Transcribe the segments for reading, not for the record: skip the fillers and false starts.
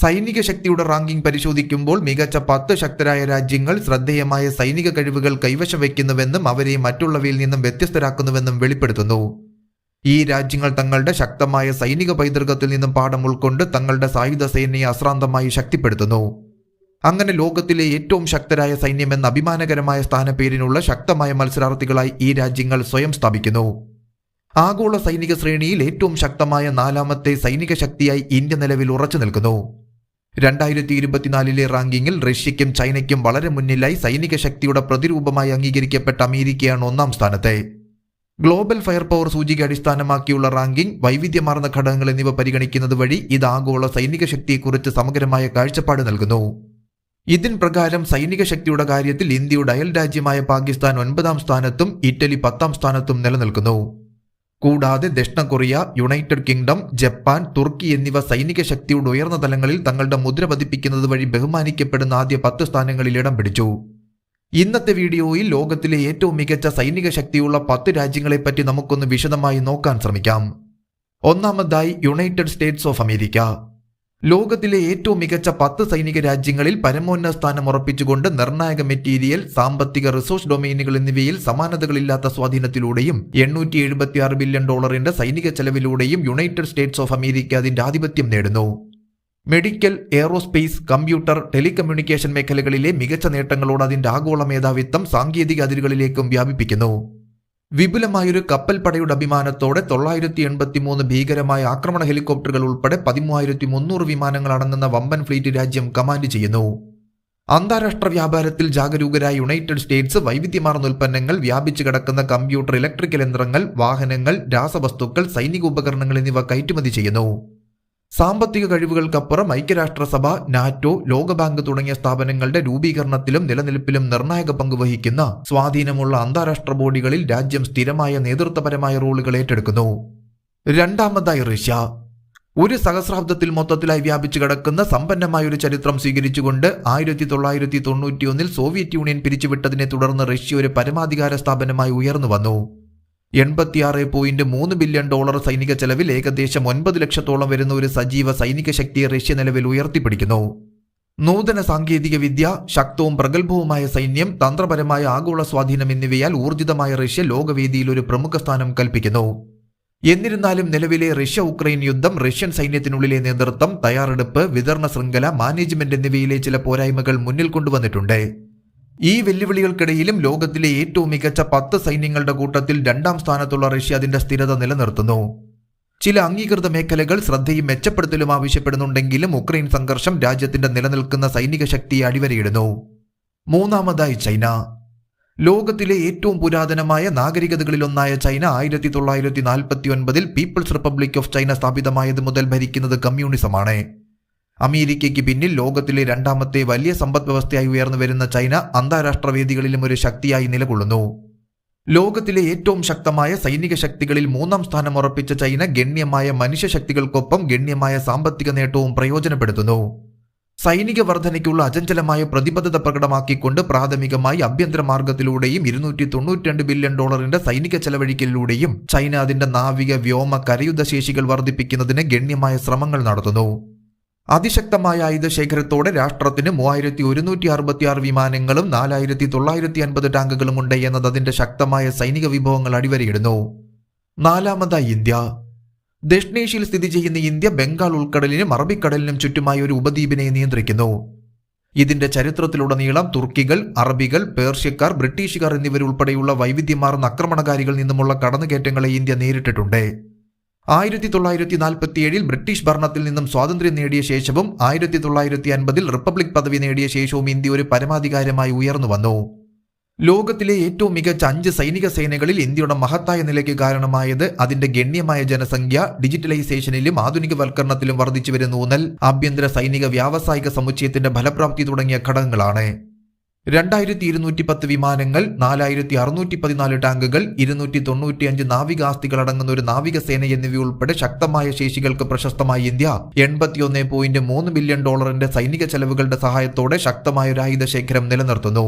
സൈനിക ശക്തിയുടെ റാങ്കിംഗ് പരിശോധിക്കുമ്പോൾ മികച്ച 10 ശക്തരായ രാജ്യങ്ങൾ ശ്രദ്ധേയമായ സൈനിക കഴിവുകൾ കൈവശം വയ്ക്കുന്നുവെന്നും അവരെ മറ്റുള്ളവയിൽ നിന്നും വ്യത്യസ്തരാക്കുന്നുവെന്നും വെളിപ്പെടുത്തുന്നു. ഈ രാജ്യങ്ങൾ തങ്ങളുടെ ശക്തമായ സൈനിക പൈതൃകത്തിൽ നിന്നും പാഠം ഉൾക്കൊണ്ട് തങ്ങളുടെ സായുധ സേനയെ അശ്രാന്തമായി ശക്തിപ്പെടുത്തുന്നു. അങ്ങനെ ലോകത്തിലെ ഏറ്റവും ശക്തരായ സൈന്യമെന്ന അഭിമാനകരമായ സ്ഥാനപ്പേരിനുള്ള ശക്തമായ മത്സരാർത്ഥികളായി ഈ രാജ്യങ്ങൾ സ്വയം സ്ഥാപിക്കുന്നു. ആഗോള സൈനിക ശ്രേണിയിൽ ഏറ്റവും ശക്തമായ 4ാമത്തെ സൈനിക ശക്തിയായി ഇന്ത്യ നിലവിൽ ഉറച്ചു നിൽക്കുന്നു. 2024 റാങ്കിങ്ങിൽ റഷ്യയ്ക്കും ചൈനയ്ക്കും വളരെ മുന്നിലായി സൈനിക ശക്തിയുടെ പ്രതിരൂപമായി അംഗീകരിക്കപ്പെട്ട അമേരിക്കയാണ് 1ാം സ്ഥാനത്ത്. ഗ്ലോബൽ ഫയർ പവർ സൂചിക അടിസ്ഥാനമാക്കിയുള്ള റാങ്കിംഗ്, വൈവിധ്യമാർന്ന ഘടകങ്ങൾ എന്നിവ പരിഗണിക്കുന്നത് വഴി ഇത് ആഗോള സൈനിക ശക്തിയെക്കുറിച്ച് സമഗ്രമായ കാഴ്ചപ്പാട് നൽകുന്നു. ഇതിൻ പ്രകാരം സൈനിക ശക്തിയുടെ കാര്യത്തിൽ ഇന്ത്യയുടെ അയൽ രാജ്യമായ പാകിസ്ഥാൻ 9ാം സ്ഥാനത്തും ഇറ്റലി 10ാം സ്ഥാനത്തും നിലനിൽക്കുന്നു. കൂടാതെ ദക്ഷിണ കൊറിയ, യുണൈറ്റഡ് കിങ്ഡം, ജപ്പാൻ, തുർക്കി എന്നിവ സൈനിക ശക്തിയുടെ ഉയർന്ന തലങ്ങളിൽ തങ്ങളുടെ മുദ്ര പതിപ്പിക്കുന്നത് വഴി ബഹുമാനിക്കപ്പെടുന്ന ആദ്യ 10 സ്ഥാനങ്ങളിൽ ഇടം പിടിച്ചു. ഇന്നത്തെ വീഡിയോയിൽ ലോകത്തിലെ ഏറ്റവും മികച്ച സൈനിക ശക്തിയുള്ള 10 രാജ്യങ്ങളെപ്പറ്റി നമുക്കൊന്ന് വിശദമായി നോക്കാൻ ശ്രമിക്കാം. ഒന്നാമതായി യുണൈറ്റഡ് സ്റ്റേറ്റ്സ് ഓഫ് അമേരിക്ക. ലോകത്തിലെ ഏറ്റവും മികച്ച 10 സൈനിക രാജ്യങ്ങളിൽ പരമോന്നത സ്ഥാനം ഉറപ്പിച്ചുകൊണ്ട് നിർണായക മെറ്റീരിയൽ, സാമ്പത്തിക, റിസോഴ്സ് ഡൊമൈനുകൾ എന്നിവയിൽ സമാനതകളില്ലാത്ത സ്വാധീനത്തിലൂടെയും $876 ബില്യൺ സൈനിക ചെലവിലൂടെയും യുണൈറ്റഡ് സ്റ്റേറ്റ്സ് ഓഫ് അമേരിക്ക അതിന്റെ ആധിപത്യം നേടുന്നു. മെഡിക്കൽ, എയറോസ്പേസ്, കമ്പ്യൂട്ടർ, ടെലികമ്മ്യൂണിക്കേഷൻ മേഖലകളിലെ മികച്ച നേട്ടങ്ങളോട് അതിന്റെ ആഗോള മേധാവിത്വം സാങ്കേതിക അതിരുകളിലേക്കും വ്യാപിപ്പിക്കുന്നു. വിപുലമായൊരു കപ്പൽ പടയുടെ അഭിമാനത്തോടെ 983 ഭീകരമായ ആക്രമണ ഹെലികോപ്റ്ററുകൾ ഉൾപ്പെടെ 13,300 വിമാനങ്ങൾ അടങ്ങുന്ന വമ്പൻ ഫ്ലീറ്റ് രാജ്യം കമാൻഡ് ചെയ്യുന്നു. അന്താരാഷ്ട്ര വ്യാപാരത്തിൽ ജാഗരൂകരായ യുണൈറ്റഡ് സ്റ്റേറ്റ്സ് വൈവിധ്യമാർന്ന ഉൽപ്പന്നങ്ങൾ, വ്യാപിച്ചു കിടക്കുന്ന കമ്പ്യൂട്ടർ, ഇലക്ട്രിക്കൽ യന്ത്രങ്ങൾ, വാഹനങ്ങൾ, രാസവസ്തുക്കൾ, സൈനിക ഉപകരണങ്ങൾ എന്നിവ കയറ്റുമതി ചെയ്യുന്നു. സാമ്പത്തിക കഴിവുകൾക്കപ്പുറം ഐക്യരാഷ്ട്രസഭ, നാറ്റോ, ലോകബാങ്ക് തുടങ്ങിയ സ്ഥാപനങ്ങളുടെ രൂപീകരണത്തിലും നിലനിൽപ്പിലും നിർണായക പങ്ക് വഹിക്കുന്ന സ്വാധീനമുള്ള അന്താരാഷ്ട്ര ബോഡികളിൽ രാജ്യം സ്ഥിരമായ നേതൃത്വപരമായ റോളുകൾ ഏറ്റെടുക്കുന്നു. രണ്ടാമതായി റഷ്യ. ഒരു സഹസ്രാബ്ദത്തിൽ മൊത്തത്തിലായി വ്യാപിച്ചു കിടക്കുന്ന സമ്പന്നമായ ഒരു ചരിത്രം സ്വീകരിച്ചുകൊണ്ട് 1991 സോവിയറ്റ് യൂണിയൻ പിരിച്ചുവിട്ടതിനെ തുടർന്ന് റഷ്യ ഒരു പരമാധികാര സ്ഥാപനമായി ഉയർന്നു വന്നു. $86.3 ബില്യൺ സൈനിക ചെലവിൽ ഏകദേശം 9 ലക്ഷത്തോളം വരുന്ന ഒരു സജീവ സൈനിക ശക്തിയെ റഷ്യ നിലവിൽ ഉയർത്തിപ്പിടിക്കുന്നു. നൂതന സാങ്കേതിക വിദ്യ, ശക്തവും പ്രഗത്ഭവുമായ സൈന്യം, തന്ത്രപരമായ ആഗോള സ്വാധീനം എന്നിവയാൽ ഊർജിതമായ റഷ്യ ലോകവേദിയിൽ ഒരു പ്രമുഖ സ്ഥാനം കൽപ്പിക്കുന്നു. എന്നിരുന്നാലും നിലവിലെ റഷ്യ-ഉക്രൈൻ യുദ്ധം, റഷ്യൻ സൈന്യത്തിനുള്ളിലെ നേതൃത്വം, തയ്യാറെടുപ്പ്, വിതരണ ശൃംഖല, മാനേജ്മെന്റ് എന്നിവയിലെ ചില പോരായ്മകൾ മുന്നിൽ കൊണ്ടുവന്നിട്ടുണ്ട്. ഈ വെല്ലുവിളികൾക്കിടയിലും ലോകത്തിലെ ഏറ്റവും മികച്ച 10 സൈന്യങ്ങളുടെ കൂട്ടത്തിൽ 2ാം സ്ഥാനത്തുള്ള റഷ്യ അതിന്റെ സ്ഥിരത നിലനിർത്തുന്നു. ചില അംഗീകൃത മേഖലകൾ ശ്രദ്ധയും മെച്ചപ്പെടുത്തലും ആവശ്യപ്പെടുന്നുണ്ടെങ്കിലും ഉക്രൈൻ സംഘർഷം രാജ്യത്തിന്റെ നിലനിൽക്കുന്ന സൈനിക ശക്തിയെ അടിവരയിടുന്നു. മൂന്നാമതായി ചൈന. ലോകത്തിലെ ഏറ്റവും പുരാതനമായ നാഗരികതകളിലൊന്നായ China 1949 people's republic of China സ്ഥാപിതമായത് മുതൽ ഭരിക്കുന്നത് കമ്മ്യൂണിസമാണ്. അമേരിക്കയ്ക്ക് പിന്നിൽ ലോകത്തിലെ 2ാമത്തെ വലിയ സമ്പദ് വ്യവസ്ഥയായി ഉയർന്നു വരുന്ന ചൈന അന്താരാഷ്ട്ര വേദികളിലും ഒരു ശക്തിയായി നിലകൊള്ളുന്നു. ലോകത്തിലെ ഏറ്റവും ശക്തമായ സൈനിക ശക്തികളിൽ 3ാം സ്ഥാനം ഉറപ്പിച്ച ചൈന ഗണ്യമായ മനുഷ്യശക്തികൾക്കൊപ്പം ഗണ്യമായ സാമ്പത്തിക നേട്ടവും പ്രയോജനപ്പെടുത്തുന്നു. സൈനിക വർധനയ്ക്കുള്ള അചഞ്ചലമായ പ്രതിബദ്ധത പ്രകടമാക്കിക്കൊണ്ട് പ്രാഥമികമായി ആഭ്യന്തര മാർഗത്തിലൂടെയും $292 ബില്യൺ സൈനിക ചെലവഴിക്കലിലൂടെയും ചൈന അതിന്റെ നാവിക, വ്യോമ, കരയുദ്ധ ശേഷികൾ വർദ്ധിപ്പിക്കുന്നതിന് ഗണ്യമായ ശ്രമങ്ങൾ നടത്തുന്നു. അതിശക്തമായ ആയുധശേഖരത്തോടെ രാഷ്ട്രത്തിന് 3166 വിമാനങ്ങളും 4950 ടാങ്കുകളും ഉണ്ട് എന്നത് അതിന്റെ ശക്തമായ സൈനിക വിഭവങ്ങൾ അടിവരയിടുന്നു. നാലാമതായി ഇന്ത്യ. ദക്ഷിണേഷ്യയിൽ സ്ഥിതി ചെയ്യുന്ന ഇന്ത്യ ബംഗാൾ ഉൾക്കടലിനും അറബിക്കടലിനും ചുറ്റുമായ ഒരു ഉപദ്വീപിനെ നിയന്ത്രിക്കുന്നു. ഇതിന്റെ ചരിത്രത്തിലുടനീളം തുർക്കികൾ, അറബികൾ, പേർഷ്യക്കാർ, ബ്രിട്ടീഷുകാർ എന്നിവരുൾപ്പെടെയുള്ള വൈവിധ്യമാർന്ന ആക്രമണകാരികളിൽ നിന്നുമുള്ള കടന്നുകയറ്റങ്ങളെ ഇന്ത്യ നേരിട്ടിട്ടുണ്ട്. 1947 ബ്രിട്ടീഷ് ഭരണത്തിൽ നിന്നും സ്വാതന്ത്ര്യം നേടിയ ശേഷവും 1950 റിപ്പബ്ലിക് പദവി നേടിയ ശേഷവും ഇന്ത്യ ഒരു പരമാധികാരമായി ഉയർന്നു വന്നു. ലോകത്തിലെ ഏറ്റവും മികച്ച 5 സൈനിക സേനകളിൽ ഇന്ത്യയുടെ മഹത്തായ നിലയ്ക്ക് കാരണമായത് അതിന്റെ ഗണ്യമായ ജനസംഖ്യ, ഡിജിറ്റലൈസേഷനിലും ആധുനികവൽക്കരണത്തിലും വർദ്ധിച്ചു വരുന്ന ഊന്നൽ, ആഭ്യന്തര സൈനിക വ്യാവസായിക സമുച്ചയത്തിന്റെ ഫലപ്രാപ്തി തുടങ്ങിയ ഘടകങ്ങളാണ്. 2210 വിമാനങ്ങൾ, 4614 ടാങ്കുകൾ, 295 നാവികാസ്തികൾ അടങ്ങുന്ന ഒരു നാവികസേന എന്നിവയുൾപ്പെടെ ശക്തമായ ശേഷികൾക്ക് പ്രശസ്തമായ ഇന്ത്യ $81.3 ബില്യൺ സൈനിക ചെലവുകളുടെ സഹായത്തോടെ ശക്തമായ ഒരു ആയുധശേഖരം നിലനിർത്തുന്നു.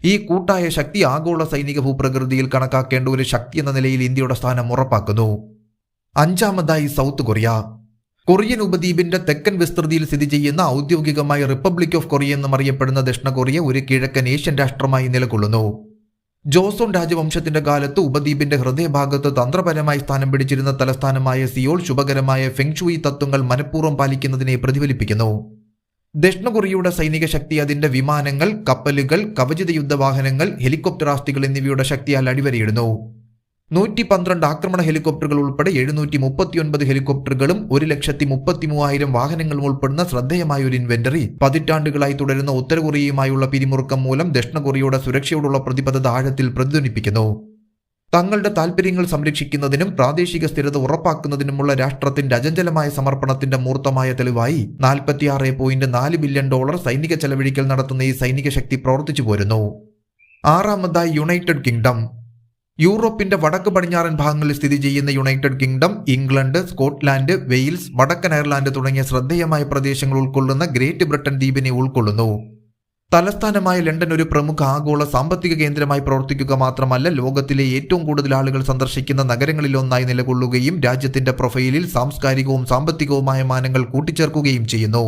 ഈ കൂട്ടായ ശക്തി ആഗോള സൈനിക ഭൂപ്രകൃതിയിൽ കണക്കാക്കേണ്ട ഒരു ശക്തി എന്ന നിലയിൽ ഇന്ത്യയുടെ സ്ഥാനം ഉറപ്പാക്കുന്നു. അഞ്ചാമതായി സൗത്ത് കൊറിയ. കൊറിയൻ ഉപദ്വീപിന്റെ തെക്കൻ വിസ്തൃതിയിൽ സ്ഥിതി ചെയ്യുന്ന ഔദ്യോഗികമായി റിപ്പബ്ലിക് ഓഫ് കൊറിയ എന്നും അറിയപ്പെടുന്ന ദക്ഷിണ കൊറിയ ഒരു കിഴക്കൻ ഏഷ്യൻ രാഷ്ട്രമായി നിലകൊള്ളുന്നു. ജോസോൺ രാജവംശത്തിന്റെ കാലത്ത് ഉപദ്വീപിന്റെ ഹൃദയഭാഗത്ത് തന്ത്രപരമായി സ്ഥാനം പിടിച്ചിരുന്ന തലസ്ഥാനമായ സിയോൾ ശുഭകരമായ ഫെങ്ഷുയി തത്വങ്ങൾ മനഃപൂർവ്വം പാലിക്കുന്നതിനെ പ്രതിഫലിപ്പിക്കുന്നു. ദക്ഷിണ കൊറിയയുടെ സൈനിക ശക്തി അതിന്റെ വിമാനങ്ങൾ, കപ്പലുകൾ, കവചിത യുദ്ധവാഹനങ്ങൾ, ഹെലികോപ്റ്റർ ആസ്തികൾ എന്നിവയുടെ ശക്തിയാൽ അടിവരയിടുന്നു. 112 ആക്രമണ ഹെലികോപ്റ്ററുകൾ ഉൾപ്പെടെ 739 ഹെലികോപ്റ്ററുകളും 1,33,000 വാഹനങ്ങളും ഉൾപ്പെടുന്ന ശ്രദ്ധേയമായ ഒരു ഇൻവെന്ററി പതിറ്റാണ്ടുകളായി തുടരുന്ന ഉത്തര കൊറിയയുമായുള്ള പിരിമുറുക്കം മൂലം ദക്ഷിണ കൊറിയയുടെ സുരക്ഷയോടുള്ള പ്രതിബദ്ധത ആഴത്തിൽ പ്രതിധ്വനിപ്പിക്കുന്നു. തങ്ങളുടെ താൽപര്യങ്ങൾ സംരക്ഷിക്കുന്നതിനും പ്രാദേശിക സ്ഥിരത ഉറപ്പാക്കുന്നതിനുമുള്ള രാഷ്ട്രത്തിന്റെ അചഞ്ചലമായ സമർപ്പണത്തിന്റെ മൂർത്തമായ തെളിവായി $46.4 ബില്യൺ സൈനിക ചെലവഴിക്കൽ നടത്തുന്ന ഈ സൈനിക ശക്തി പ്രവർത്തിച്ചു പോരുന്നു. ആറാമതായി യുണൈറ്റഡ് കിങ്ഡം. യൂറോപ്പിന്റെ വടക്ക് പടിഞ്ഞാറൻ ഭാഗങ്ങളിൽ സ്ഥിതി ചെയ്യുന്ന United kingdom England, Scotland, Wales, വടക്കൻ അയർലാൻഡ് തുടങ്ങിയ ശ്രദ്ധേയമായ പ്രദേശങ്ങൾ ഉൾക്കൊള്ളുന്ന ഗ്രേറ്റ് ബ്രിട്ടൻ ദ്വീപിനെ ഉൾക്കൊള്ളുന്നു. തലസ്ഥാനമായ ലണ്ടൻ ഒരു പ്രമുഖ ആഗോള സാമ്പത്തിക കേന്ദ്രമായി പ്രവർത്തിക്കുക മാത്രമല്ല, ലോകത്തിലെ ഏറ്റവും കൂടുതൽ ആളുകൾ സന്ദർശിക്കുന്ന നഗരങ്ങളിലൊന്നായി നിലകൊള്ളുകയും രാജ്യത്തിന്റെ പ്രൊഫൈലിൽ സാംസ്കാരികവും സാമ്പത്തികവുമായ മാനങ്ങൾ കൂട്ടിച്ചേർക്കുകയും ചെയ്യുന്നു.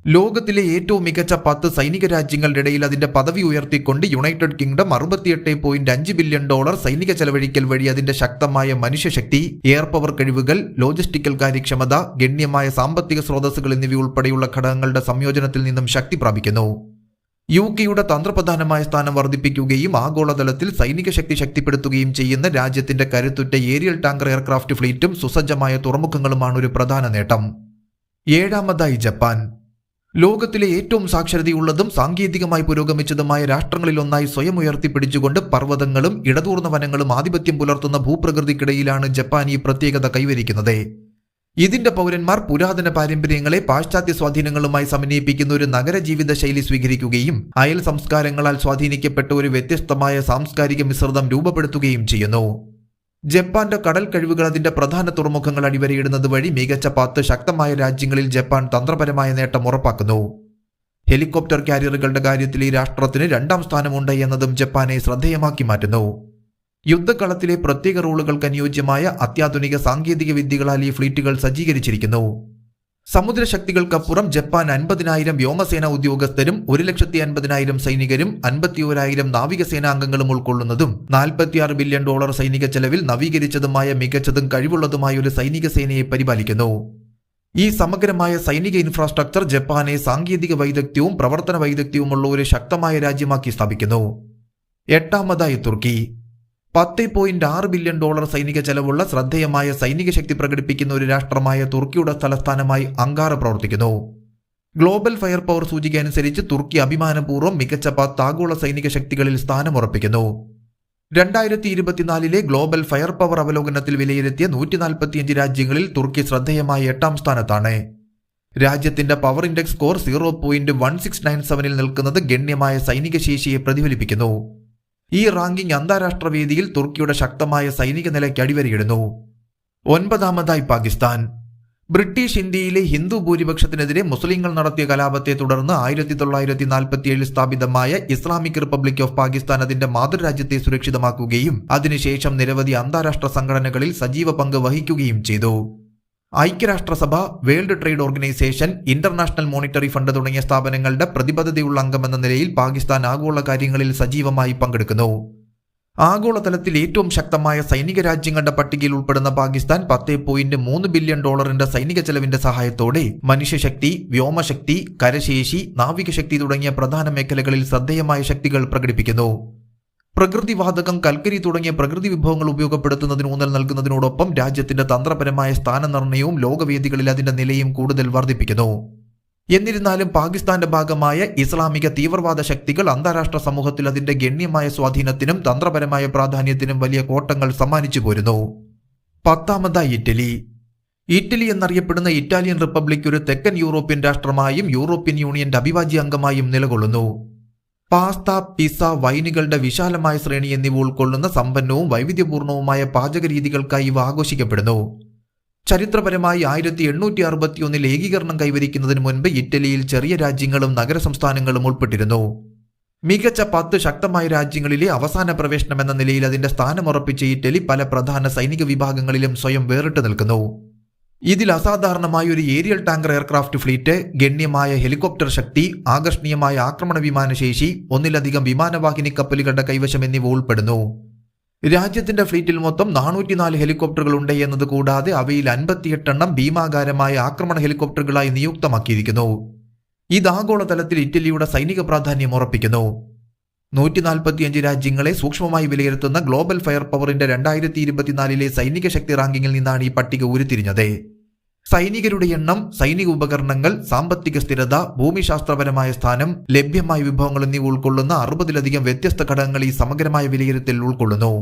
ലോകത്തിലെ ഏറ്റവും മികച്ച 10 സൈനിക രാജ്യങ്ങളുടെ ഇടയിൽ അതിന്റെ പദവി ഉയർത്തിക്കൊണ്ട് യുണൈറ്റഡ് കിങ്ഡം $68.5 ബില്യൺ സൈനിക ചെലവഴിക്കൽ വഴി അതിന്റെ ശക്തമായ മനുഷ്യശക്തി, എയർ പവർ കഴിവുകൾ, ലോജിസ്റ്റിക്കൽ കാര്യക്ഷമത, ഗണ്യമായ സാമ്പത്തിക സ്രോതസ്സുകൾ എന്നിവയുൾപ്പെടെയുള്ള ഘടകങ്ങളുടെ സംയോജനത്തിൽ നിന്നും ശക്തി പ്രാപിക്കുന്നു. യുകെയുടെ തന്ത്രപ്രധാനമായ സ്ഥാനം വർദ്ധിപ്പിക്കുകയും ആഗോളതലത്തിൽ സൈനിക ശക്തി ശക്തിപ്പെടുത്തുകയും ചെയ്യുന്ന രാജ്യത്തിന്റെ കരുത്തുറ്റ ഏരിയൽ ടാങ്കർ എയർക്രാഫ്റ്റ് ഫ്ലീറ്റും സുസജ്ജമായ തുറമുഖങ്ങളുമാണ് ഒരു പ്രധാന നേട്ടം. ഏഴാമതായി ജപ്പാൻ. ലോകത്തിലെ ഏറ്റവും സാക്ഷരതയുള്ളതും സാങ്കേതികമായി പുരോഗമിച്ചതുമായ രാഷ്ട്രങ്ങളിലൊന്നായി സ്വയം ഉയർത്തിപ്പിടിച്ചുകൊണ്ട് പർവ്വതങ്ങളും ഇടതൂർന്ന വനങ്ങളും ആധിപത്യം പുലർത്തുന്ന ഭൂപ്രകൃതിക്കിടയിലാണ് ജപ്പാൻ ഈ പ്രത്യേകത കൈവരിക്കുന്നത്. ഇതിന്റെ പൗരന്മാർ പുരാതന പാരമ്പര്യങ്ങളെ പാശ്ചാത്യ സ്വാധീനങ്ങളുമായി സമന്വയിപ്പിക്കുന്ന ഒരു നഗരജീവിത ശൈലി സ്വീകരിക്കുകയും അയൽ സംസ്കാരങ്ങളാൽ സ്വാധീനിക്കപ്പെട്ട ഒരു വ്യത്യസ്തമായ സാംസ്കാരിക മിശ്രിതം രൂപപ്പെടുത്തുകയും ചെയ്യുന്നു. ജപ്പാന്റെ കടൽ കഴിവുകൾ അതിന്റെ പ്രധാന തുറമുഖങ്ങൾ അടിവരയിടുന്നത് വഴി മികച്ച 10 ശക്തമായ രാജ്യങ്ങളിൽ ജപ്പാൻ തന്ത്രപരമായ നേട്ടം ഉറപ്പാക്കുന്നു. ഹെലികോപ്റ്റർ കാരിയറുകളുടെ കാര്യത്തിൽ ഈ രാഷ്ട്രത്തിന് 2ാം സ്ഥാനമുണ്ട് എന്നതും ജപ്പാനെ ശ്രദ്ധേയമാക്കി മാറ്റുന്നു. യുദ്ധകളത്തിലെ പ്രത്യേക റോളുകൾക്ക് അനുയോജ്യമായ അത്യാധുനിക സാങ്കേതിക വിദ്യകളാൽ ഈ ഫ്ലീറ്റുകൾ സജ്ജീകരിച്ചിരിക്കുന്നു. സമുദ്രശക്തികൾക്കപ്പുറം ജപ്പാൻ 50,000 വ്യോമസേന ഉദ്യോഗസ്ഥരും 1,50,000 സൈനികരും 51,000 നാവികസേനാംഗങ്ങളും ഉൾക്കൊള്ളുന്നതും $46 ബില്യൺ സൈനിക ചെലവിൽ നവീകരിച്ചതുമായ മികച്ചതും കഴിവുള്ളതുമായ ഒരു സൈനിക സേനയെ പരിപാലിക്കുന്നു. ഈ സമഗ്രമായ സൈനിക ഇൻഫ്രാസ്ട്രക്ചർ ജപ്പാനെ സാങ്കേതിക വൈദഗ്ധ്യവും പ്രവർത്തന വൈദഗ്ധ്യവുമുള്ള ഒരു ശക്തമായ രാജ്യമാക്കി സ്ഥാപിക്കുന്നു. എട്ടാമതായി തുർക്കി. $10.6 ബില്യൺ സൈനിക ചെലവുള്ള ശ്രദ്ധേയമായ സൈനിക ശക്തി പ്രകടിപ്പിക്കുന്ന ഒരു രാഷ്ട്രമായ തുർക്കിയുടെ തലസ്ഥാനമായി അങ്കാറ പ്രവർത്തിക്കുന്നു. ഗ്ലോബൽ ഫയർ പവർ സൂചിക അനുസരിച്ച് തുർക്കി അഭിമാനപൂർവ്വം മികച്ച 10 ആഗോള സൈനിക ശക്തികളിൽ സ്ഥാനമുറപ്പിക്കുന്നു. 2024 ഗ്ലോബൽ ഫയർ പവർ അവലോകനത്തിൽ വിലയിരുത്തിയ 145 രാജ്യങ്ങളിൽ തുർക്കി ശ്രദ്ധേയമായ 8ാം സ്ഥാനത്താണ്. രാജ്യത്തിന്റെ പവർ ഇൻഡെക്സ് സ്കോർ 0.1697 നിൽക്കുന്നത് ഗണ്യമായ സൈനിക ശേഷിയെ പ്രതിഫലിപ്പിക്കുന്നു. ഈ റാങ്കിംഗ് അന്താരാഷ്ട്ര വേദിയിൽ തുർക്കിയുടെ ശക്തമായ സൈനിക നിലയ്ക്ക് അടിവരയിടുന്നു. 9ാമതായി പാകിസ്ഥാൻ. ബ്രിട്ടീഷ് ഇന്ത്യയിലെ ഹിന്ദു ഭൂരിപക്ഷത്തിനെതിരെ മുസ്ലിങ്ങൾ നടത്തിയ കലാപത്തെ തുടർന്ന് 1947 സ്ഥാപിതമായ ഇസ്ലാമിക് റിപ്പബ്ലിക് ഓഫ് പാകിസ്ഥാൻ അതിന്റെ മാതൃരാജ്യത്തെ സുരക്ഷിതമാക്കുകയും അതിനുശേഷം നിരവധി അന്താരാഷ്ട്ര സംഘടനകളിൽ സജീവ പങ്ക് വഹിക്കുകയും ചെയ്തു. ഐക്യരാഷ്ട്രസഭ, world trade organisation, international monetary fund തുടങ്ങിയ സ്ഥാപനങ്ങളുടെ പ്രതിബദ്ധതയുള്ള അംഗമെന്ന നിലയിൽ പാകിസ്ഥാൻ ആഗോള കാര്യങ്ങളിൽ സജീവമായി പങ്കെടുക്കുന്നു. ആഗോളതലത്തിൽ ഏറ്റവും ശക്തമായ സൈനിക രാജ്യങ്ങളുടെ പട്ടികയിൽ ഉൾപ്പെടുന്ന പാകിസ്ഥാൻ $10.3 ബില്യൺ സൈനിക ചെലവിന്റെ സഹായത്തോടെ മനുഷ്യശക്തി, വ്യോമശക്തി, കരശേഷി, നാവികശക്തി തുടങ്ങിയ പ്രധാന മേഖലകളിൽ ശ്രദ്ധേയമായ ശക്തികൾ പ്രകടിപ്പിക്കുന്നു. പ്രകൃതിവാതകം, കൽക്കരി തുടങ്ങിയ പ്രകൃതി വിഭവങ്ങൾ ഉപയോഗപ്പെടുത്തുന്നതിന് ഊന്നൽ നൽകുന്നതിനോടൊപ്പം രാജ്യത്തിന്റെ തന്ത്രപരമായ സ്ഥാനനിർണ്ണയവും ലോകവേദികളിൽ അതിന്റെ നിലയും കൂടുതൽ വർദ്ധിപ്പിക്കുന്നു. എന്നിരുന്നാലും പാകിസ്ഥാന്റെ ഭാഗമായ ഇസ്ലാമിക തീവ്രവാദ ശക്തികൾ അന്താരാഷ്ട്ര സമൂഹത്തിൽ അതിന്റെ ഗണ്യമായ സ്വാധീനത്തിനും തന്ത്രപരമായ പ്രാധാന്യത്തിനും വലിയ കോട്ടങ്ങൾ സമ്മാനിച്ചു പോരുന്നു. 10ാമതായി ഇറ്റലി. ഇറ്റലി എന്നറിയപ്പെടുന്ന ഇറ്റാലിയൻ റിപ്പബ്ലിക് ഒരു തെക്കൻ യൂറോപ്യൻ രാഷ്ട്രമായും യൂറോപ്യൻ യൂണിയന്റെ അവിഭാജ്യ അംഗമായും നിലകൊള്ളുന്നു. പാസ്ത, പിസ്സ, വൈനുകളുടെ വിശാലമായ ശ്രേണി എന്നിവ ഉൾക്കൊള്ളുന്ന സമ്പന്നവും വൈവിധ്യപൂർണവുമായ പാചക രീതികൾക്കായി ഇവ ആഘോഷിക്കപ്പെടുന്നു. ചരിത്രപരമായി 1861 ഏകീകരണം കൈവരിക്കുന്നതിന് മുൻപ് ഇറ്റലിയിൽ ചെറിയ രാജ്യങ്ങളും നഗരസംസ്ഥാനങ്ങളും ഉൾപ്പെട്ടിരുന്നു. മികച്ച 10 ശക്തമായ രാജ്യങ്ങളിലെ അവസാന പ്രവേശനം എന്ന നിലയിൽ അതിന്റെ സ്ഥാനമുറപ്പിച്ച ഇറ്റലി പല പ്രധാന സൈനിക വിഭാഗങ്ങളിലും സ്വയം വേറിട്ട് നിൽക്കുന്നു. ഇതിൽ അസാധാരണമായ ഒരു ഏരിയൽ ടാങ്കർ എയർക്രാഫ്റ്റ് ഫ്ലീറ്റ്, ഗണ്യമായ ഹെലികോപ്റ്റർ ശക്തി, ആകർഷണീയമായ ആക്രമണ വിമാനശേഷി, ഒന്നിലധികം വിമാനവാഹിനി കപ്പലുകളുടെ കൈവശം എന്നിവ ഉൾപ്പെടുന്നു. രാജ്യത്തിന്റെ ഫ്ലീറ്റിൽ മൊത്തം 404 ഹെലികോപ്റ്ററുകൾ ഉണ്ട് എന്നത് കൂടാതെ അവയിൽ 58 എണ്ണം ഭീമാകാരമായ ആക്രമണ ഹെലികോപ്റ്ററുകളായി നിയുക്തമാക്കിയിരിക്കുന്നു. ഇത് ആഗോളതലത്തിൽ ഇറ്റലിയുടെ സൈനിക പ്രാധാന്യം ഉറപ്പിക്കുന്നു. 145 രാജ്യങ്ങളെ സൂക്ഷ്മമായി വിലയിരുത്തുന്ന ഗ്ലോബൽ ഫയർ പവറിന്റെ 2024 സൈനിക ശക്തി റാങ്കിങ്ങിൽ നിന്നാണ് ഈ പട്ടിക ഉരുത്തിരിഞ്ഞത്. സൈനികരുടെ എണ്ണം, സൈനിക ഉപകരണങ്ങൾ, സാമ്പത്തിക സ്ഥിരത, ഭൂമിശാസ്ത്രപരമായ സ്ഥാനം, ലഭ്യമായ വിഭവങ്ങൾ എന്നിവ ഉൾക്കൊള്ളുന്ന 60-ലധികം വ്യത്യസ്ത ഘടകങ്ങൾ ഈ സമഗ്രമായ വിലയിരുത്തൽ ഉൾക്കൊള്ളുന്നു.